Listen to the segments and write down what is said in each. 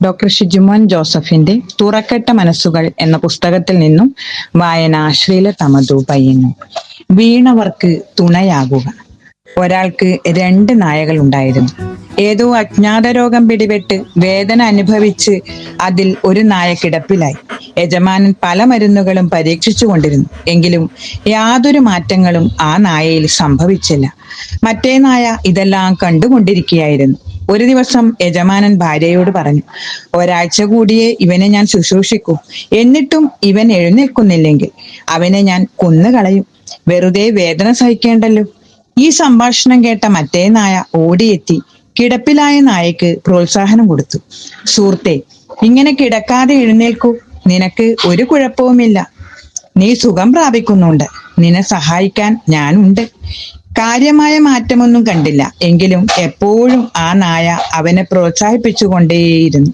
Doctor Shijumon ജോസഫിന്റെ തുറക്കട്ട മനസ്സുകൾ എന്ന പുസ്തകത്തിൽ നിന്നും വായന ശ്രീലതമധു പയ്യന്നൂർ. വീണവർക്ക് തുണയാകുക. ഒരാൾക്ക് രണ്ട് നായകൾ ഉണ്ടായിരുന്നു. ഏതോ അജ്ഞാത രോഗം പിടിപെട്ട് വേദന അനുഭവിച്ച് അതിൽ ഒരു നായ കിടപ്പിലായി. യജമാനൻ പല മരുന്നുകളും പരീക്ഷിച്ചു കൊണ്ടിരുന്നു. എങ്കിലും യാതൊരു മാറ്റങ്ങളും ആ നായയിൽ സംഭവിച്ചില്ല. മറ്റേ നായ ഇതെല്ലാം കണ്ടുകൊണ്ടിരിക്കുകയായിരുന്നു. ഒരു ദിവസം യജമാനൻ ഭാര്യയോട് പറഞ്ഞു, ഒരാഴ്ച കൂടിയേ ഇവനെ ഞാൻ ശുശ്രൂഷിക്കൂ. എന്നിട്ടും ഇവൻ എഴുന്നേൽക്കുന്നില്ലെങ്കിൽ അവനെ ഞാൻ കൊന്നുകളയും. വെറുതെ വേദന സഹിക്കേണ്ടല്ലോ. ഈ സംഭാഷണം കേട്ട മറ്റേ നായ ഓടിയെത്തി കിടപ്പിലായ നായക്ക് പ്രോത്സാഹനം കൊടുത്തു. സുഹൃത്തെ, ഇങ്ങനെ കിടക്കാതെ എഴുന്നേൽക്കൂ. നിനക്ക് ഒരു കുഴപ്പവുമില്ല. നീ സുഖം പ്രാപിക്കുന്നുണ്ട്. നിന്നെ സഹായിക്കാൻ ഞാനുണ്ട്. കാര്യമായ മാറ്റമൊന്നും കണ്ടില്ല. എങ്കിലും എപ്പോഴും ആ നായ അവനെ പ്രോത്സാഹിപ്പിച്ചുകൊണ്ടേയിരുന്നു.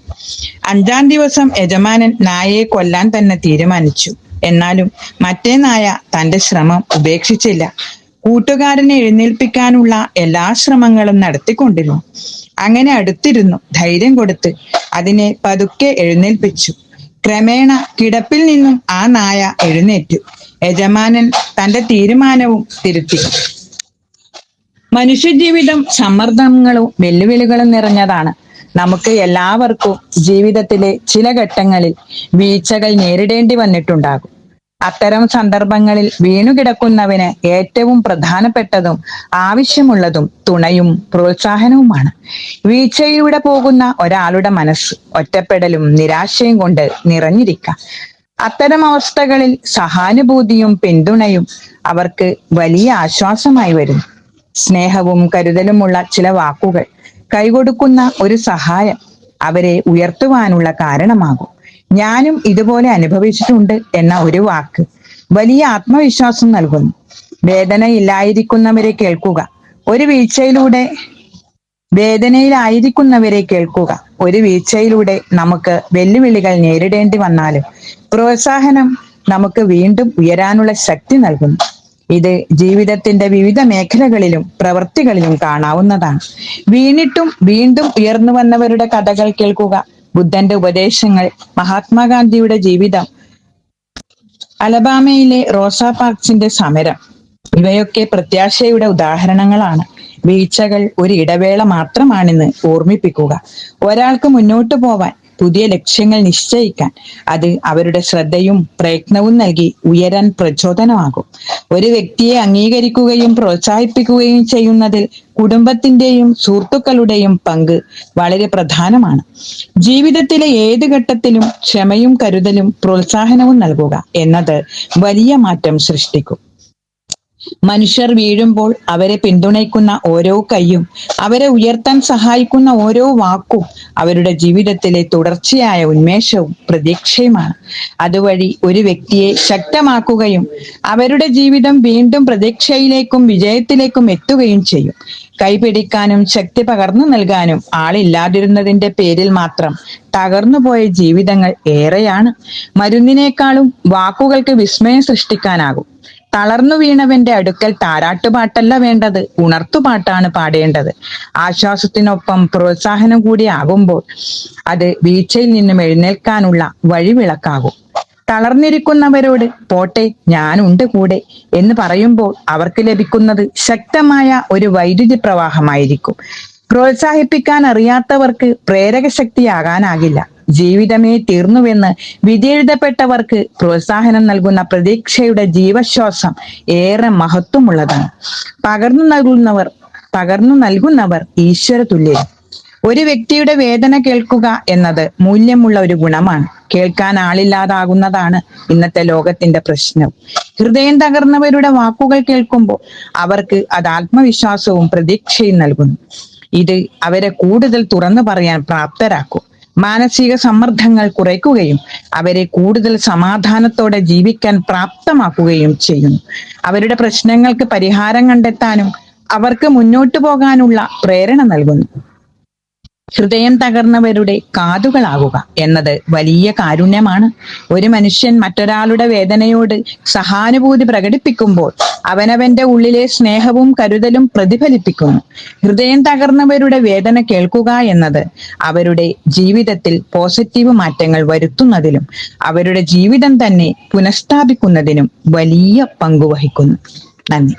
5-ാം ദിവസം യജമാനൻ നായയെ കൊല്ലാൻ തന്നെ തീരുമാനിച്ചു. എന്നാലും മറ്റേ നായ തന്റെ ശ്രമം ഉപേക്ഷിച്ചില്ല. കൂട്ടുകാരനെ എഴുന്നേൽപ്പിക്കാനുള്ള എല്ലാ ശ്രമങ്ങളും നടത്തിക്കൊണ്ടിരുന്നു. അങ്ങനെ അടുത്തിരുന്നു ധൈര്യം കൊടുത്ത് അതിനെ പതുക്കെ എഴുന്നേൽപ്പിച്ചു. ക്രമേണ കിടപ്പിൽ നിന്നും ആ നായ എഴുന്നേറ്റു. യജമാനൻ തന്റെ തീരുമാനവും തിരുത്തി. മനുഷ്യജീവിതം സമ്മർദ്ദങ്ങളും വെല്ലുവിളികളും നിറഞ്ഞതാണ്. നമുക്ക് എല്ലാവർക്കും ജീവിതത്തിലെ ചില ഘട്ടങ്ങളിൽ വീഴ്ചകൾ നേരിടേണ്ടി വന്നിട്ടുണ്ടാകും. അത്തരം സന്ദർഭങ്ങളിൽ വീണുകിടക്കുന്നവന് ഏറ്റവും പ്രധാനപ്പെട്ടതും ആവശ്യമുള്ളതും തുണയും പ്രോത്സാഹനവുമാണ്. വീഴ്ചയിലൂടെ പോകുന്ന ഒരാളുടെ മനസ്സ് ഒറ്റപ്പെടലും നിരാശയും കൊണ്ട് നിറഞ്ഞിരിക്കാം. അത്തരം അവസ്ഥകളിൽ സഹാനുഭൂതിയും പിന്തുണയും അവർക്ക് വലിയ ആശ്വാസമായി വരുന്നു. സ്നേഹവും കരുതലുമുള്ള ചില വാക്കുകൾ, കൈകൊടുക്കുന്ന ഒരു സഹായം അവരെ ഉയർത്തുവാനുള്ള കാരണമാകും. ഞാനും ഇതുപോലെ അനുഭവിച്ചിട്ടുണ്ട് എന്ന ഒരു വാക്ക് വലിയ ആത്മവിശ്വാസം നൽകുന്നു. വേദനയില്ലായിരിക്കുന്നവരെ കേൾക്കുക. ഒരു വീഴ്ചയിലൂടെ വേദനയിലായിരിക്കുന്നവരെ കേൾക്കുക. ഒരു വീഴ്ചയിലൂടെ നമുക്ക് വെല്ലുവിളികൾ നേരിടേണ്ടി വന്നാലും പ്രോത്സാഹനം നമുക്ക് വീണ്ടും ഉയരാനുള്ള ശക്തി നൽകുന്നു. ഇത് ജീവിതത്തിന്റെ വിവിധ മേഖലകളിലും പ്രവൃത്തികളിലും കാണാവുന്നതാണ്. വീണിട്ടും വീണ്ടും ഉയർന്നു വന്നവരുടെ കഥകൾ കേൾക്കുക. ബുദ്ധന്റെ ഉപദേശങ്ങൾ, മഹാത്മാഗാന്ധിയുടെ ജീവിതം, അലബാമയിലെ റോസാ പാർക്സിന്റെ സമരം, ഇവയൊക്കെ പ്രത്യാശയുടെ ഉദാഹരണങ്ങളാണ്. വീഴ്ചകൾ ഒരു ഇടവേള മാത്രമാണെന്ന് ഓർമ്മിപ്പിക്കുക. ഒരാൾക്ക് മുന്നോട്ടു പോവാൻ, പുതിയ ലക്ഷ്യങ്ങൾ നിശ്ചയിക്കാൻ അത് അവരുടെ ശ്രദ്ധയും പ്രയത്നവും നൽകി ഉയരാൻ പ്രചോദനമാകും. ഒരു വ്യക്തിയെ അംഗീകരിക്കുകയും പ്രോത്സാഹിപ്പിക്കുകയും ചെയ്യുന്നതിൽ കുടുംബത്തിന്റെയും സുഹൃത്തുക്കളുടെയും പങ്ക് വളരെ പ്രധാനമാണ്. ജീവിതത്തിലെ ഏത് ഘട്ടത്തിലും ക്ഷമയും കരുതലും പ്രോത്സാഹനവും നൽകുക എന്നത് വലിയ മാറ്റം സൃഷ്ടിക്കും. മനുഷ്യർ വീഴുമ്പോൾ അവരെ പിന്തുണയ്ക്കുന്ന ഓരോ കൈയും, അവരെ ഉയർത്താൻ സഹായിക്കുന്ന ഓരോ വാക്കും അവരുടെ ജീവിതത്തിലെ തുടർച്ചയായ ഉന്മേഷവും പ്രതീക്ഷയുമാണ്. അതുവഴി ഒരു വ്യക്തിയെ ശക്തമാക്കുകയും അവരുടെ ജീവിതം വീണ്ടും പ്രതീക്ഷയിലേക്കും വിജയത്തിലേക്കും എത്തുകയും ചെയ്യും. കൈപിടിക്കാനും ശക്തി പകർന്നു നൽകാനും ആളില്ലാതിരുന്നതിന്റെ പേരിൽ മാത്രം തകർന്നുപോയ ജീവിതങ്ങൾ ഏറെയാണ്. മരുന്നിനേക്കാളും വാക്കുകൾക്ക് വിസ്മയം സൃഷ്ടിക്കാനാകും. തളർന്നു വീണവന്റെ അടുക്കൽ താരാട്ടുപാട്ടല്ല വേണ്ടത്, ഉണർത്തുപാട്ടാണ് പാടേണ്ടത്. ആശ്വാസത്തിനൊപ്പം പ്രോത്സാഹനം കൂടി ആകുമ്പോൾ അത് വീഴ്ചയിൽ നിന്നും എഴുന്നേൽക്കാനുള്ള വഴിവിളക്കാകും. തളർന്നിരിക്കുന്നവരോട് പോട്ടെ, ഞാനുണ്ട് കൂടെ എന്ന് പറയുമ്പോൾ അവർക്ക് ലഭിക്കുന്നത് ശക്തമായ ഒരു വൈദ്യുതി പ്രവാഹമായിരിക്കും. പ്രോത്സാഹിപ്പിക്കാൻ അറിയാത്തവർക്ക് പ്രേരക ശക്തിയാകാനാകില്ല. ജീവിതമേ തീർന്നുവെന്ന് വിധിയെഴുതപ്പെട്ടവർക്ക് പ്രോത്സാഹനം നൽകുന്ന പ്രതീക്ഷയുടെ ജീവശ്വാസം ഏറെ മഹത്വമുള്ളതാണ്. പകർന്നു നൽകുന്നവർ ഈശ്വര തുല്യരും. ഒരു വ്യക്തിയുടെ വേദന കേൾക്കുക എന്നത് മൂല്യമുള്ള ഒരു ഗുണമാണ്. കേൾക്കാൻ ആളില്ലാതാകുന്നതാണ് ഇന്നത്തെ ലോകത്തിന്റെ പ്രശ്നം. ഹൃദയം തകർന്നവരുടെ വാക്കുകൾ കേൾക്കുമ്പോൾ അവർക്ക് അത് ആത്മവിശ്വാസവും പ്രതീക്ഷയും നൽകുന്നു. ഇത് അവരെ കൂടുതൽ തുറന്നു പറയാൻ പ്രാപ്തരാക്കും. മാനസിക സമ്മർദ്ദങ്ങൾ കുറയ്ക്കുകയും അവരെ കൂടുതൽ സമാധാനത്തോടെ ജീവിക്കാൻ പ്രാപ്തമാക്കുകയും ചെയ്യുന്നു. അവരുടെ പ്രശ്നങ്ങൾക്ക് പരിഹാരം കണ്ടെത്താനും അവർക്ക് മുന്നോട്ടു പോകാനുള്ള പ്രേരണ നൽകുന്നു. ഹൃദയം തകർന്നവരുടെ കാതുകളാകുക എന്നത് വലിയ കാരുണ്യമാണ്. ഒരു മനുഷ്യൻ മറ്റൊരാളുടെ വേദനയോട് സഹാനുഭൂതി പ്രകടിപ്പിക്കുമ്പോൾ അവനവന്റെ ഉള്ളിലെ സ്നേഹവും കരുതലും പ്രതിഫലിപ്പിക്കുന്നു. ഹൃദയം തകർന്നവരുടെ വേദന കേൾക്കുക എന്നത് അവരുടെ ജീവിതത്തിൽ പോസിറ്റീവ് മാറ്റങ്ങൾ വരുത്തുന്നതിലും അവരുടെ ജീവിതം തന്നെ പുനഃസ്ഥാപിക്കുന്നതിനും വലിയ പങ്കുവഹിക്കുന്നു. നന്ദി.